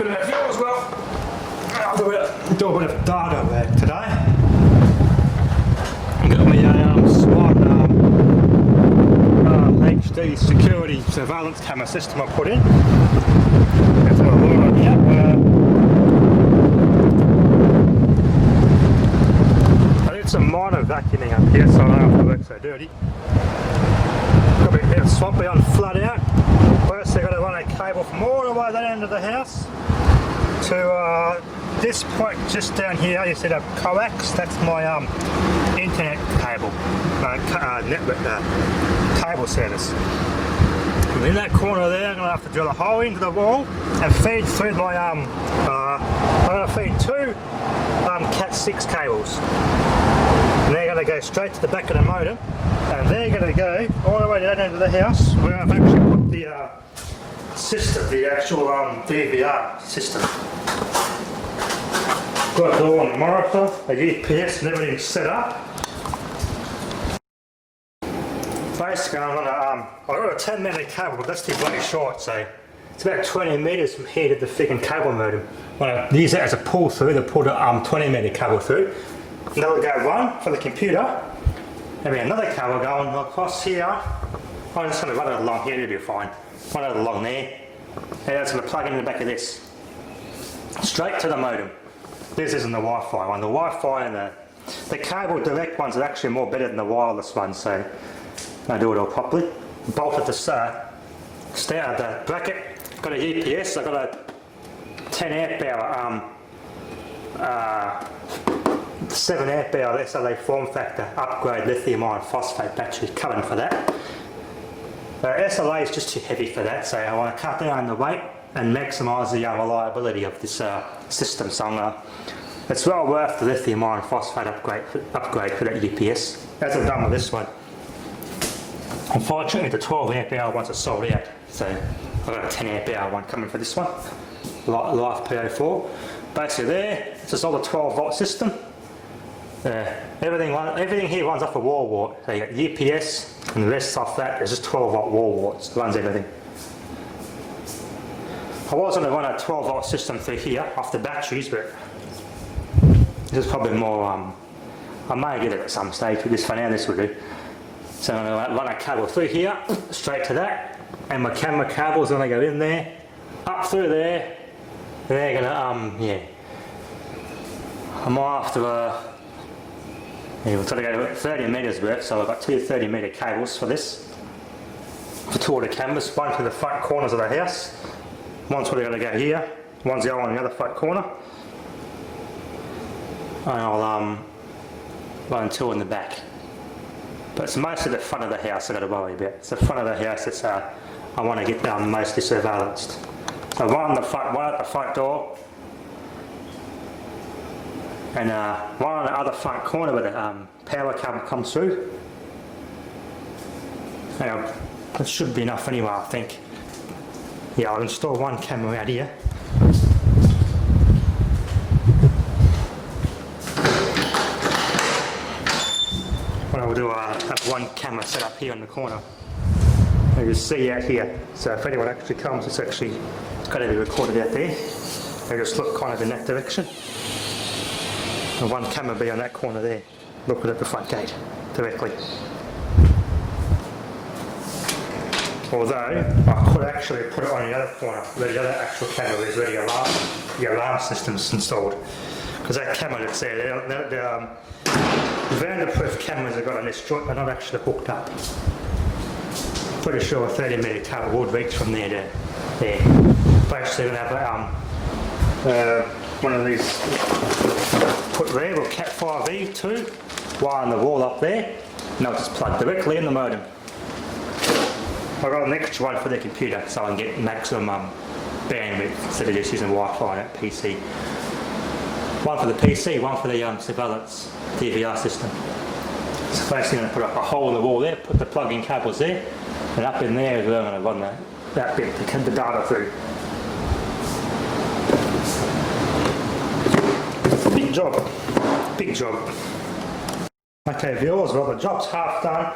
looking at it as well. I'll do a bit of data work today. Got me a SWAT HD security surveillance camera system I put in. That's what I want on here. I did some minor vacuuming up here, so I don't have to work so dirty. Got a bit of swampy on flood out. First I've got to run a cable from all the way that end of the house to this point just down here. You see the coax? That's my internet cable, network cable service. And in that corner there, I'm going to have to drill a hole into the wall and feed through my I'm going to feed two Cat 6 cables. And they're going to go straight to the back of the modem, and they're going to go all the way down into the house where I've actually put the system, the actual DVR system. Got it all on the monitor, a UPS and everything set up. Basically I've got a 10 metre cable, but that's too bloody short, so it's about 20 metres from here to the freaking cable modem. When I use that as a pull through, they put a 20 metre cable through. And that'll go one for the computer, maybe another cable going across here. I'm just going to run it along here, it'll be fine. Run it along there, and that's going to plug in the back of this. Straight to the modem. This isn't the Wi-Fi one. The Wi-Fi and the cable direct ones are actually more better than the wireless ones, so I do it all properly. Bolted the stay out of the bracket. Got a UPS. I've got a 10 amp hour 7 amp hour SLA form factor upgrade lithium iron phosphate battery coming for that. SLA is just too heavy for that, so I want to cut down the weight and maximise the reliability of this system. So it's well worth the lithium iron phosphate upgrade for that UPS, as I've done with this one. Unfortunately the 12 amp hour ones are sold out, so I've got a 10 amp hour one coming for this one. Life PO4. Basically there, it's just all the 12 volt system. Everything here runs off a wall wart. So you got UPS and the rest off that is just 12 volt wall warts. Runs everything. I was going to run a 12 volt system through here off the batteries, but this is probably more, I may get it at some stage, but this for now this will do. So I'm going to run a cable through here, straight to that, and my camera cable's going to go in there, up through there, and they're going to, yeah. I'm after we're trying to go 30 metres worth, so I've got two 30 metre cables for this. For two of the cameras, one to the front corners of the house. One's probably going to go here, one's going on the other front corner. And I'll run two in the back. But it's mostly the front of the house I've got to worry about. It's the front of the house that's I want to get mostly surveillanced. So one at the front door, and one on the other front corner where the power cable comes through. That should be enough anyway, I think. Yeah, I'll install one camera out here. What I'll do, have one camera set up here in the corner. You can see out here, so if anyone actually comes, it's got to be recorded out there. They just look kind of in that direction. And one camera be on that corner there, looking at the front gate directly. Although I could actually put it on the other corner where the other actual camera is where the alarm system's installed. Because that camera that's there, the Vanderproof cameras I've got on this joint are not actually hooked up. Pretty sure a 30 metre cable would reach from there to there. Basically going to have one of these put there, or Cat 5e too, wire on the wall up there, and I'll just plug directly in the modem. I've got an extra one for the computer so I can get maximum bandwidth instead of just using Wi-Fi on that PC. One for the PC, one for the surveillance DVR system. So basically I'm going to put up a hole in the wall there, put the plug-in cables there, and up in there is where I'm going to run that bit to get the data through. Big job, big job. Okay viewers, well the job's half done,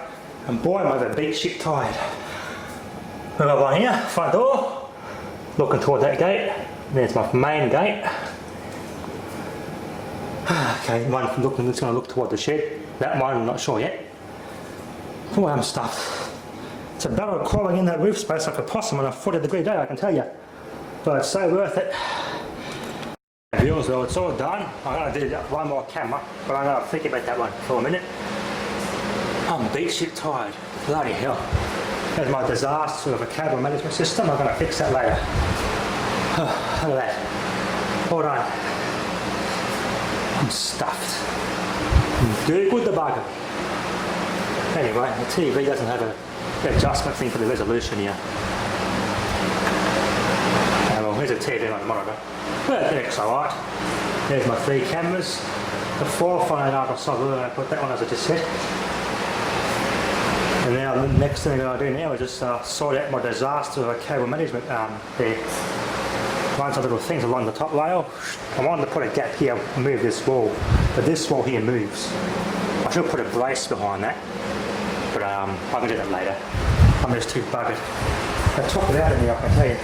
and boy am I the beat shit tired. Move up on here, front door, looking toward that gate, There's my main gate. Okay, one that's going to look toward the shed. That one, I'm not sure yet. Oh, I'm stuffed. It's a battle crawling in that roof space like a possum on a 40-degree day, I can tell you. But it's so worth it. Viewers, though, it's all done. I'm going to do one more camera, but I'm going to think about that one for a minute. I'm beat shit tired. Bloody hell. There's my disaster of a cable management system. I'm going to fix that later. Look at that. Hold on. I'm stuffed. Google the bugger. Anyway, the TV doesn't have an adjustment thing for the resolution here. Well, here's a TV on the monitor. Well, it looks alright. There's my 3 cameras. The 4th one I decided to put that on as I just said. And now the next thing that I do now is just sort out my disaster of a cable management there. Bunch of little things along the top rail. I wanted to put a gap here and move this wall, but this wall here moves. I should put a brace behind that, but I can do that later. I'm just too buggered. I took it out of me, I can tell you.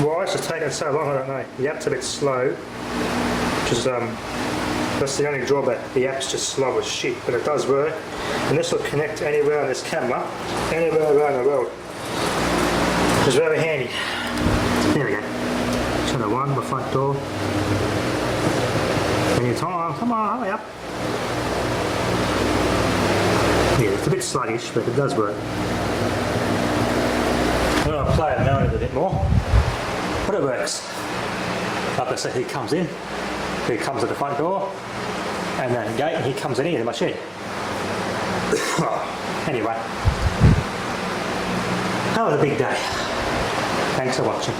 Why it's just taking so long, I don't know. The app's a bit slow, which is that's the only drawback. The app's just slow as shit, but it does work. And this will connect anywhere on this camera, anywhere around the world. Which is very handy. There we go. Channel 1, the front door. Anytime, come on, hurry up. Yeah, it's a bit sluggish, but it does work. I'm going to play it now a little bit more, but it works. Like I said, he comes in, he comes to the front door, and then gate, and he comes in here to my shed. Anyway, that was a big day. Thanks for watching.